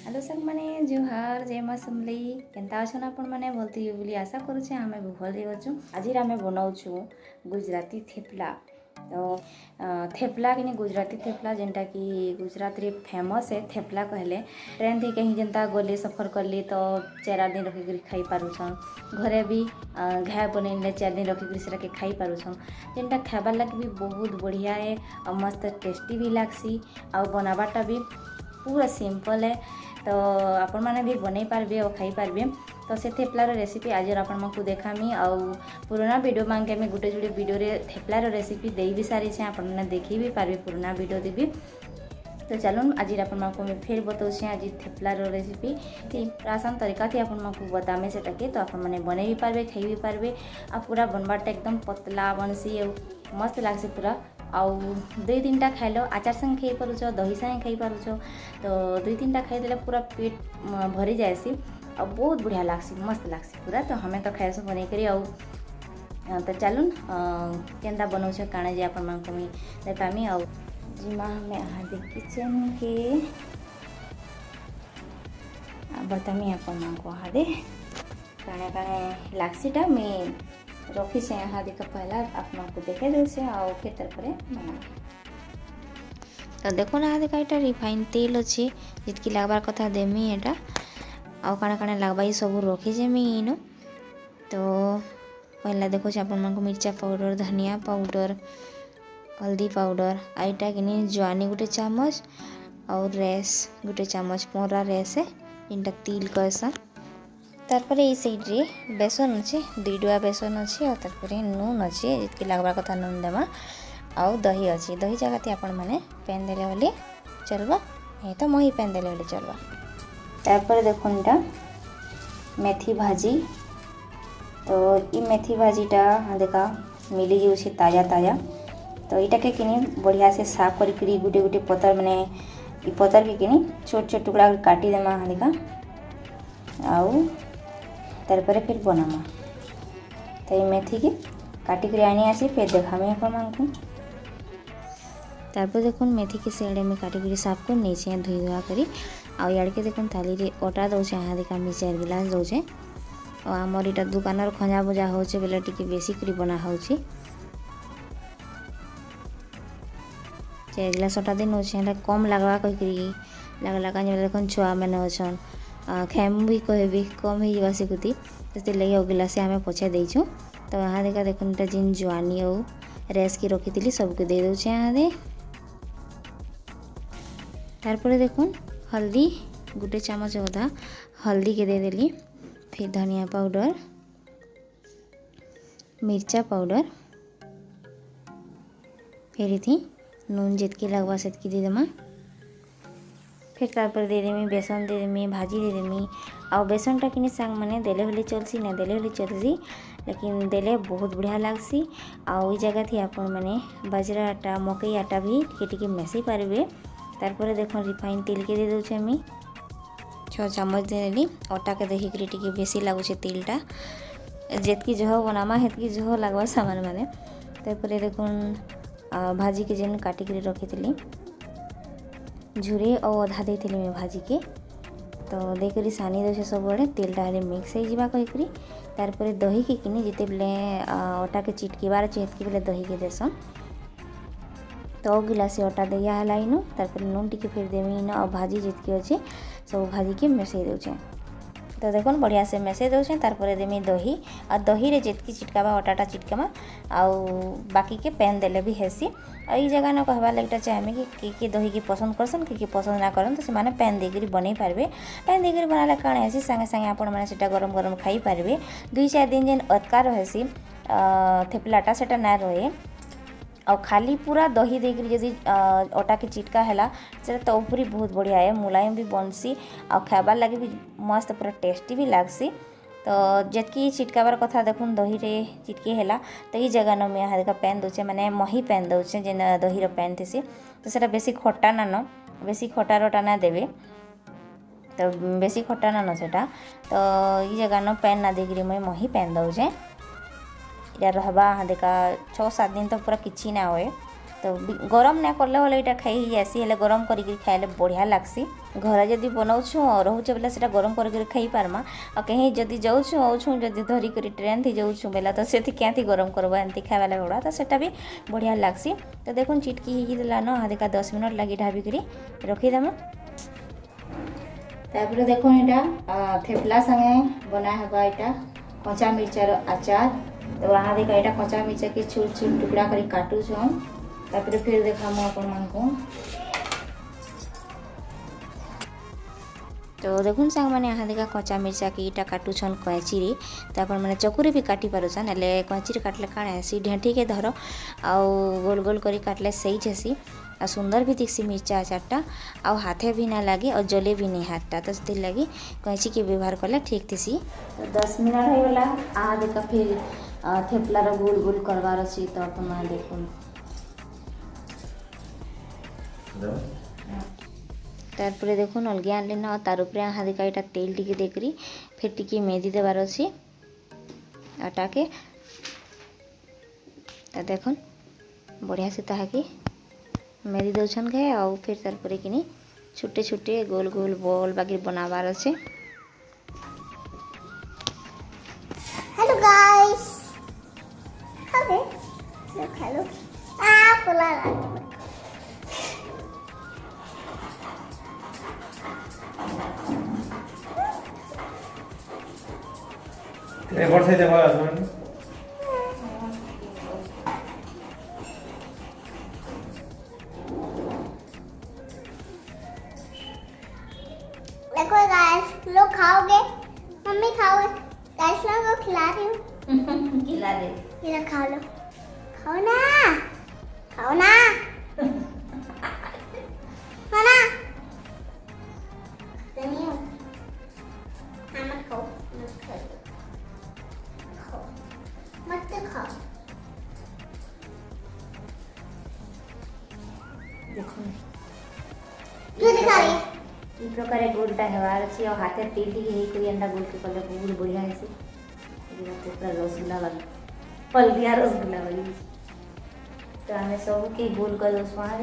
Hello साग मैंने जुहार जय माँ समलई केनता अछन आपण मैंने भलती बोली आशा करुचे आमे भी भल अच्छु। आज आमे बनाऊछु गुजराती थेपला। तो थेपला कि गुजराती थेपला जेनटा कि गुजरात रे फेमस है थेपला कहले ट्रेन थी कहीं जनता गली सफर करली तो 4 दिन रखिक खाई पारुछन। घरे भी घाए बनैले 4 दिन रखिक सेटा के खाई पारुछन जेनटा खाबार लगे भी बहुत बढ़िया है और मस्त टेस्टी भी लागसी और बनाबाटा भी पूरा सिंपल है। तो आपण मैंने भी बनै पारबे और खाई पारबे। तो से थेपलार रेसिपी आज आपण मानकु देखामी और पुराना वीडियो मांगे मैं गुटे जुड़े वीडियो रे थेपलार रेसिपी दे भी सारी छे आपण मैंने देखी भी पारबे पुराना वीडियो देवी। तो चलो आज आपण मानकु मैं फिर बताऊँ आज थेपलार रेसिपी थी आसान तरीका थी आपण मानकु बतामे सेटा के तो आपण मैंने बनै भी पारबे खाई भी पारबे आ पूरा बनबाटा एकदम पतला बनसी मस्त लागसे पूरा आउ 2-3टा खाइल आचार संग खाई पारुछ दही संग खाई पारुछ। तो 2-3टा खाईदेले पूरा पेट भरी जाएसी और बहुत बढ़िया लागसी मस्त लागसी पूरा। तो हमें तो खाएसु बनै करी आउ तो चलून केनता बनाऊछ काणे जे आपण मानकु मी देखामी आउ जिमा हमें हादी किचन के बतामी आपण मानकु हादे काणे काणे लागसीटा मैं रखी से यहाँ देखा पहला आपको देखे दूसरे और फिर तरफरे बना। तो देखो ना देखा यहाँ रिफाइन तेल अच्छे जितकी लगवार कथा देमी एटा आउ काना काना लगवा सब रखी जेमी इनो। तो पहला देखो आपण मानक मिर्चा पाउडर धनिया पाउडर हल्दी पाउडर आईटा कि ज्वानी गोटे चामच और रेस गोटे चामच पोरा रेस है जिनटा तिल कहसन। तारपरे ये साइड रे बेसन अच्छे 2 डुआ बेसन अच्छे और तारपरे नून अच्छे जितकी लगवा कथा नून देमा आउ दही अच्छे दही जगह थी आपण मैंने पैन देले बोले चलबा ये तो मही पैन देले बोले चलबा। तारपरे देखुन टा मेथी भाजी। तो ये मेथी भाजीटा देखा मिली जाऊँ ताजा ताजा। तो यहाँ के किनी बढ़िया से साफ करी गुटे गुटे पतर मैंने पतर के किनी छोट छोट टुकड़ा काटी देमा देखा आउ तारपरे फिर बनामा। तो ये मेथी के काटिक आनी आसी फिर देखामी आपण मानकु। तारपर देखुन मेथी के सेड़े में काटिक साफ कर नहीं धोई धुआ करी आउ याड़ के देखुन थाली रे अटा दौचे यहाँ देखा मी 4 गिलास दौचे और आमर इटा दुकान खंजा बजा होचे बेले टिके बेसी करी बना होची 4 गिलास अटा दिन होचे कम लगवा कही लगला का देखुन छुआ मैंने अच्छन खेम भी कहबी कम हो जावा सिकुती तो लगे गिलासे आम पछा देचु। तो यहाँ देखा देखुन जिन ज्वानी और रेस की रखी थी सबको दे दूचे यहाँ दे। तारपरे देखुन हल्दी गोटे चामच अधा हल्दी के दे देली फिर धनिया पाउडर मिर्चा पाउडर फिर थी नून जितकी लगवा सेतकी दे देमा। फिर तारपर दे देमी बेसन दे देमी भाजी दे देमी आ बेसनटा कि सांग मैंने देले होली चलसी ना देले होली चलसी लेकिन देले बहुत बढ़िया लागसी। आई जगह थी आपण मैंने बाजरा आटा मकई आटा भी टिके मेसी पारबे। तारपर देखो रिफाइन तेल के दे दूचे मी 6 चामच दे देली आटा के देखिक टिके बेसी लगुचे तेलटा जितकी जह बनामा हेतकी जह लगवा सामान मैंने। तारपर देखुन भाजी के जेन काटिक रखी थी झुरे और अधा देती मैं भाजी के तो देकरी सानी दे सब बड़े तेलटा मिक्स हो कहीकरी। तारपर दही के किनी जिते बेले अटा के चिटकीबार अच्छे हेतकी बेले दही के देसन। तो गिलासे अटा दिया है इनो तारपर नून टिके फिर देमी इनो और भाजी जितकी अच्छे सब भाजी के मिसई दौचे। तो देखो बढ़िया से मेसे दौचे तारपर देमी दही और दही रे जितकी चिटकाबा अटाटा चिटकामा आउ बाकी के पैन देले भी हेसी। और ये जगह न कहबार लगे चाहे कि दही की पसंद करसन कि पसंद ना करन तो से माने पैन देकर बनै पारबे। पैन देकर बनाला काण हेसी संगे संगे आपण माने सेटा गरम गरम खाई पारबे। 2-4 दिन जेन अटका रहेसी थेपलाटा सेटा ना रहे और खाली पूरा दही देकर जदि अटा के चिटका है से तो ऊपरी बहुत बढ़िया है मुलायम भी बनसी और खाबार लगे भी मस्त पूरा टेस्टी भी लागसी। तो जितकी चिटकाबार कथा देखुन दही रे चिटकी है तो ये जगह न मैं देखा पैन दौचे मैंने मही पैन दौचे जेन दही पैन थी तो सेटा बेसी खट्टा ना न बेसी खटा रटा ना देवे तो बेसी खट्टा ना न सेटा। तो ये जगह न पैन ना देकर मैं मही पैन दौचे इटा रहबा देखा 6-7 दिन तो पूरा किसी ना हुए। तो तो गरम ना करले होले इटा खाई जासी हेले गरम करिक खाइले बढ़िया लागसी। घर जदि बनाऊछु रोचे बेला से गरम करिक खाई पारमा और कहीं जदि जाऊछु आउछु जदि धरी करी ट्रेन थी जाऊछु बेला तो से क्या गरम करबा एमती खाइबाला गुड़ा तो सेटा भी बढ़िया लागसी। तो देखुन चिटकी ही देला न हादिका 10 मिनट लगी ढाबी करी रखीदेमा। तापर देखुन यहाँ थेपला संगे बना हेबा यहाँ कच्चा मिर्चार आचार। तो वहाँ देखा यहाँ कच्चा मिर्चा के छोट छोट टुकड़ा करी काटू छन। तापर फिर देखा आपण मानको तो देखुन सांग मैंने यहाँ देखा कच्चा मिर्चा के इटा काटू छन कैंची रे। तो आपण मैंने चकुरे भी काटी पारुछन हेले कैंची रे काटले काण हेसी ढेंटी के धर आउ गोल गोल करी काटले सही हेसी आ सुंदर भी दिखसी मिर्चा आचारटा आ हाथे भी ना लगे और जले भी नहीं हाथटा। तो से लगी कैंची के व्यवहार कले ठीक थी। तो 10 मिनट हो गला आ देखा फिर थेपलार गोल गोल करवार अच्छी। तो अपन मैंने देखुन तारपर देखुन अलगे आनले ना तार उपरे हाँ देखा यहाँ तेल टिके देकरी फिर टिके मेदी देवार अच्छी आटा के। तो देखुन बढ़िया से ताकि मेदी दौन गए और फिर तारपर कि छोटे छोटे गोल गोल बॉल बाकी बनावार अच्छे। हेलो गाइस हेलो हेलो पोला ए वर्षै दे भयो हस्बैंड देखो गाइस लोग खाओगे मम्मी खाओगे गाइस लोगों को खिला रही हूँ खिला दे ये खा लो खाओ ना खाओ ना खाओ ना नहीं मत खाओ मत खाओ देखो क्यों दिखा रही है ई प्रकार गोलटा हेबार अच्छी और हाथे तेल टिके हे कोई अंडा गोल के कले बहुत बढ़िया हेसी। पूरा रसगुल्ला वाला पलदिया रसगुल्ला वाली। तो हमें सब के गोल कर दो वहाँ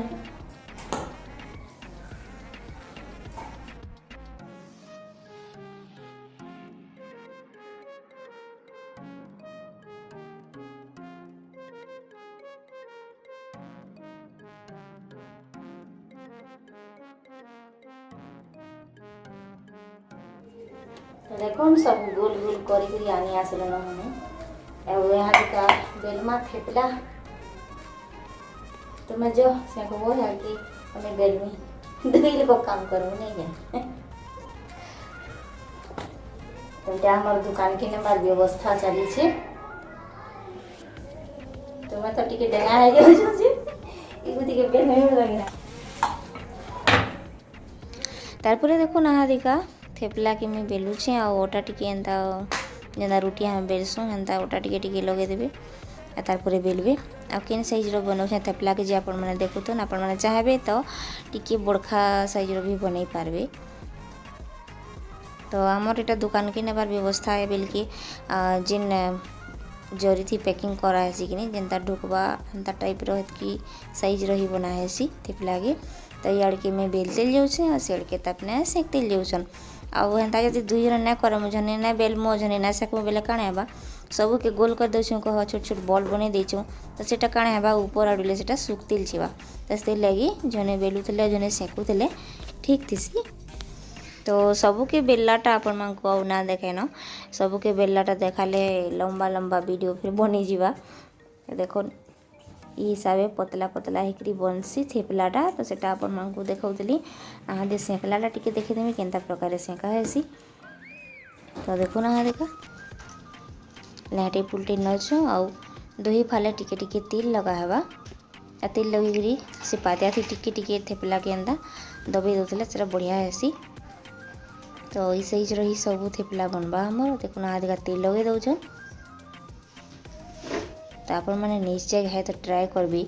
तो देखो सब गोल गोल करी आनी आसलन मैंने और यहाँ का बेलमा थेपला तो मैं जो सेकबो है कि हमें बेलमी दिल को काम करूँ नहीं है। तो यहाँ हमारे दुकान के नंबर व्यवस्था चली छे। तो मैं तो टिके डेंगा है जो बेल में लगे तारपरे देखो ना दिका थेपला के मैं बेलू छे और ओटा टिके एंता जेना रोटी हम बेलसु एंता ओटा टिके टिके लगे देबे आ तारपरे बेलबे आ केन साइज रो बनौ छे थेपला के जे आपण माने देखु तो आपण माने चाहबे तो टिके बड़खा साइज रो भी बनै पारबे। तो हमर एटा दुकान के नेबार व्यवस्था है बेलके जिन जरी थी पैकिंग करा है कि जेनता ढुकबा एंता टाइप रो की साइज रही बना है थेपला के। तो यार के मैं बेलते जाऊँ और सेड़ के तपने सेकते जाऊन आउ हेन्ता जब दुई जन ना करमु जने ना बेलमु जने ना सेकमु बेले काणे हेबा सबू के गोल कर दउछु कह छोट छोट बॉल बने देछु तो सेटा काणे हेबा ऊपर आडुले सेटा सुक्तिल छिबा तो से लगी जने बेलुले जने सेकुले ठीक थीसी। तो सबू के बेलाटा आपण मान को ना देखे न सबू के बेलाटा देखाले लंबा लंबा वीडियो फिर बनी जीवा। देखो ई हिसाबे पतला पतला हेकरी बनसी थेपलाटा तो सेटा आपण मान को देखाउतली आ दे सेकलाटा टिके देखि देमी केनता प्रकार सेका हेसी। तो देखो ना देखा लाटे पुलटे नछु आउ दोही फाले टिके टिके तेल लगा हेबा आ तेल लगी से पातिया थी टिके टिके थेपला के अंदा दबे दोतले सेटा बढ़िया हेसी। तो ई सही रही सब थेपला बनबा हमर देखो ना देखा तेल लगे दउछन तो आपण मैंने निश्चय है तो ट्राए करबी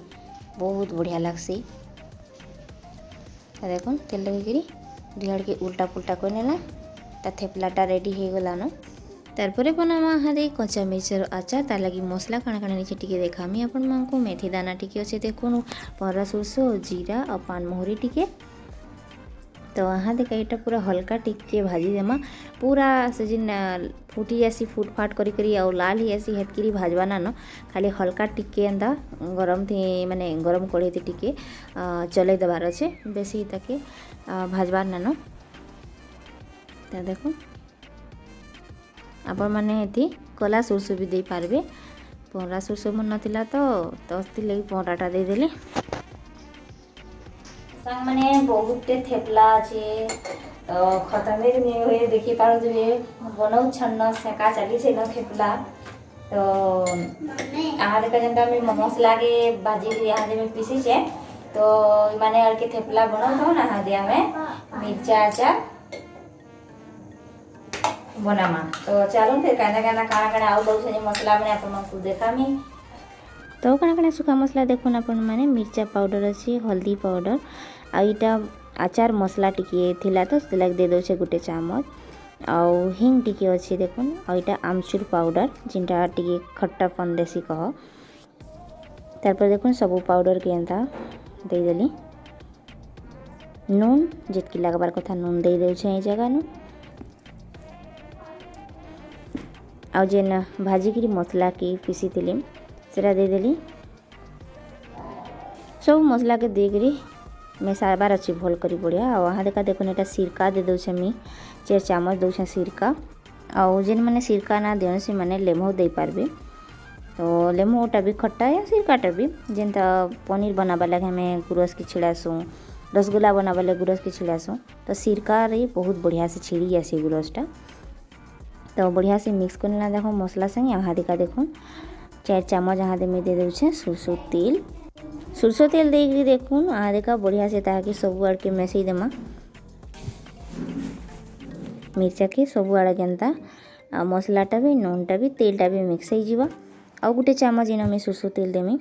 बहुत बढ़िया लगसी। देखो तेल लगे दुआड़ के उल्टा पुल्टा कर नेला तो थेपलाटा रेडी हो गलान तारपरे बनामा हादे कच्चा मिर्चर आचार तार लगी मसला काଣା काଣା नीचे टिके देखामी आपण मानकु मेथी दाना टिके अच्छे देखुन पहरा सोरसो जीरा और पान मोहरी टिके तो यहाँ देखा यहाँ पूरा हल्का टिके भाजी देमा पूरा से जिन फुटी आसी फुट फाट करी और लाल ही आसी हेतकरी भाजवा ना खाली हल्का टिके एंदा गरम थी माने गरम कड़े थी टिके चले देवार अच्छे बेसी ताके भाजवार ना तो देखो आपण मैंने ये कला सोरस भी दे पारबे पहरा सोरस मन नाला तो लगी पहराटा देदेली सांग मैंने बहुत थेपला अच्छे तो खत्म नहीं हुए देखी पारे बनाऊ छन्न सेका चली से न थेपला तो यहाँ देखा जनता मैं मसला के भाजी यहाँ में पीसी छे तो माने और के थेपला बनाऊ ना यहाँ दिया में मिर्चा आचार बनामा तो चलो फिर कहना काना आउ दौर मसला मैंने आपको देखामी तो काना सुखा मसला देखुन आपण माने मिर्चा पाउडर अच्छी हल्दी पाउडर आईटा आचार मसला टिके थिला तो लगे दे दौचे गोटे चामच आउ हिंग टिके अच्छे देखुन आईटा आमचूर पाउडर जिनटा टिके खट्टापन देसी कह तारपर देखुन सबू पाउडर के एंता दे देली नून जितकी लगबार कथा नून दे दौचे जगह नु आउ जेन भाजिकी मसला के पीसी थिली सेटा दे देली सब मसला के देकरी मिसाबार अच्छी भल करी बढ़िया और वहाँ देखा देखो यहाँ सिरका दे दौचे मी 4 चामच दौचे सिरका आउ जेन मैंने सिरका ना देन से मैंने लेमू दे पारबे तो लेमूटा भी खट्टा या सिरकाटा भी जेनता पनीर बनाबा लगे हमें गुरस की छिड़ासूँ रसगुल्ला बनाबा लगे गुरस की छिड़ासूँ तो सिरका रे बहुत बढ़िया से छिड़ी आसी गुरसटा तो बढ़िया से मिक्स करना देखो मसला संगे यहाँ देखा देखो 4 चामच यहाँ दे दे दौचे सुरसो तेल देकरी देखुन आ देखा बढ़िया से ताकि सब आड़ के मिसई देमा मिर्चा के सब आड़ केनता मसलाटा भी नूनटा भी तेलटा भी मिक्स हो आ गोटे चामच इन मैं सुरसो तेल देमी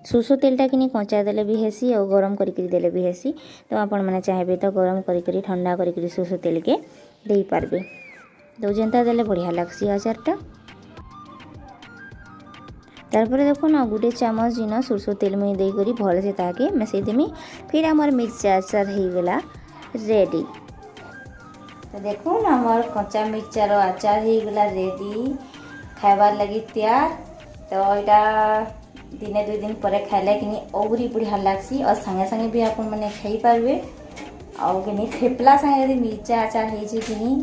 सुरसो तेलटा कि कंचा देले भी हेसी और गरम करी देले भी हेसी तो आपण मैंने चाहिए तो गरम करी ठंडा करी सुरसो तेल के दे पारबे तो जेनता देले बढ़िया लगसी आचारटा तारपर देखो ना गोटे चामच जिन सुरसो तेल में देकरी भल से ताके मिसई देमी फिर आमर मिर्चा आचार हो गला रेडी तो देखो ना आमर कच्चा मिर्चार आचार हो गला रेडी खाइबार लगी तैयार तो यहाँ दिने 2 दिन पर खाइले कि औरी बढ़िया लगसी और संगे संगे भी आप मैंने खाई पारबे आउ कि थेपला संगे यदि मिर्चा आचार हो कि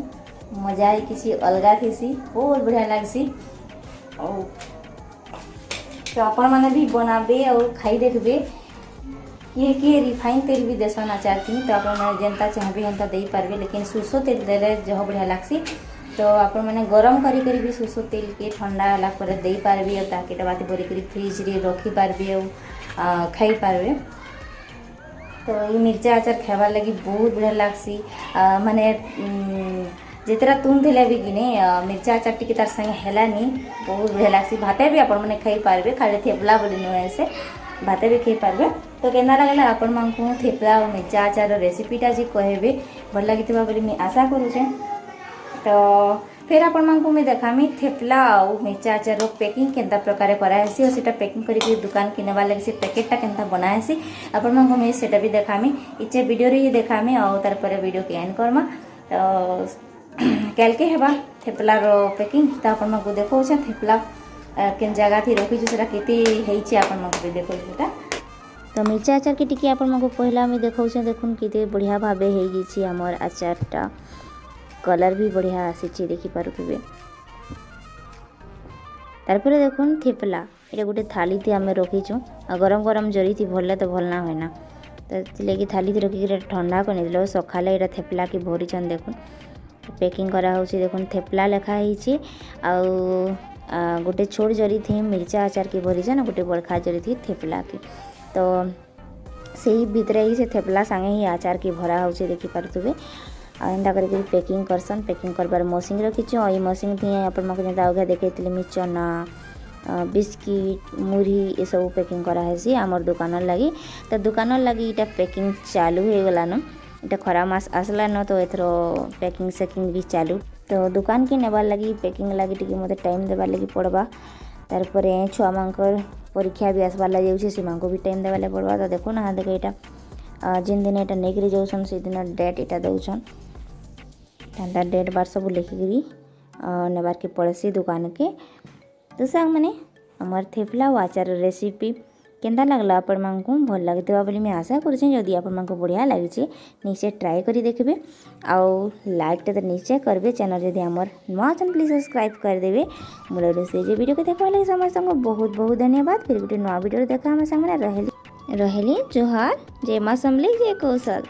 मजा ही किसी अलगा थी बहुत बढ़िया लगसी और तो आपण मैंने भी बनाबे और खाई देखबे ये रिफाइन तेल भी देसन आचार थी तो आप जेनता चाहबे एंता दे पारबे लेकिन सुरसो तेल देले जह बढ़िया लगसी तो आपण मैंने गरम करी भी सुरसो तेल के ठंडा होला पर दे पारबे और ताकेटा बाती भरी करी फ्रिज रे रखी पारबे और खाई पारबे तो ये मिर्चा आचार खाइबार लगी बहुत बढ़िया लगसी माने जितरा तुम थे भी कि मिर्चा आचार टी तार संगे हेलानी बहुत बढ़िया लगसी भाते भी आपण मैंने खाई पारबे खाली थेपला बोली नुए से भाते भी खाई पारबे तो केना लगला आपण मानकु थेपला और मिर्चा आचार रेसिपीटा जी कहबे भल लागिथिबा बोली मैं आशा करूछे तो फिर आपण मानकु मैं देखामी थेपला और मिर्चा आचार पैकिंग केनता प्रकार कराहेसी और सेटा पैकिंग करके दुकान किनेबा लगी से पैकेटटा केनता बनाहेसी आपण मानकु मैं सेटा भी देखामी इचे वीडियो रे ही देखामी और तार पर वीडियो के एंड करमा तो कैल के हेबा थेपलार पैकिंग तो आपण मानकु देखो थेपला केन जगह थी रखी सेटा केते हेइचे आपण मानकु देखो सेटा तो मिर्चा आचार के टिके आपण मानकु पहला मैं देखौ देखुन केते बढ़िया भाबे हेइ जिछि हमर आचारटा कलर भी बढ़िया आसी देखी पारुथिबे तारपर देखुन थेपला ये गोटे थाली थी आम रखीचु गरम गरम जरी थी भरले तो भल ना होना तो लेकिन थाली थी रखिक ठंडा कर सकाले यहाँ थेपला के भरीचन देखुन पैकिंग करा होची देखुन थेपला लेखा होची गोटे छोट जरी थी मिर्चा आचार के भरीचन गोटे बड़खा जरी थी थेपला के तो सही भितर ही से थेपला संगे ही आचार के भरा होची देखी पारुथिबे एंता करके पैकिंग करसन पैकिंग करबार मशीन रखीछु और ये मशीन थी अपन मको जेंता आगे देखैतली मी चना बिस्किट मुढ़ी ये सब पैकिंग करा है आमर दुकान लगी तो दुकान लगी इटा पैकिंग चालू हो गलान इटा खरा मास आसला न तो एथरो पैकिंग सेकिंग भी चालू तो दुकान के नेबार लगी पैकिंग लगी टिके मते टाइम देबार लगी पड़वा। तार परे छुआ मानकर परीक्षा भी आसबार लग जाऊँ से भी टाइम देबार लगे पड़वा। तो देखो ना देख यहाँ जिन दिन यहाँ नहीं जाऊन से दिन डेट यहाँ दौन तार डेट बार सब लिखिकी नेबार के पड़ेसी दुकान के। तो सांग मैंने आमर थेपला और आचार रेसिपी केंदा लगला आपण मानकु भल लगथिबा बोली मैं आशा करछि। जदि आपण मानकु बढ़िया लागिछि निश्चय ट्राई करी देखबे आउ लाइक तो निश्चय करबे। चैनल जदि आमर नुआ अछन प्लीज सब्सक्राइब कर देबे। मूल से जे वीडियो को देखबा लागि समस्त को बहुत बहुत धन्यवाद। फिर गोटे नुआ वीडियो देखा हम संग रहली जोहार। जय मां समली जय कौशल।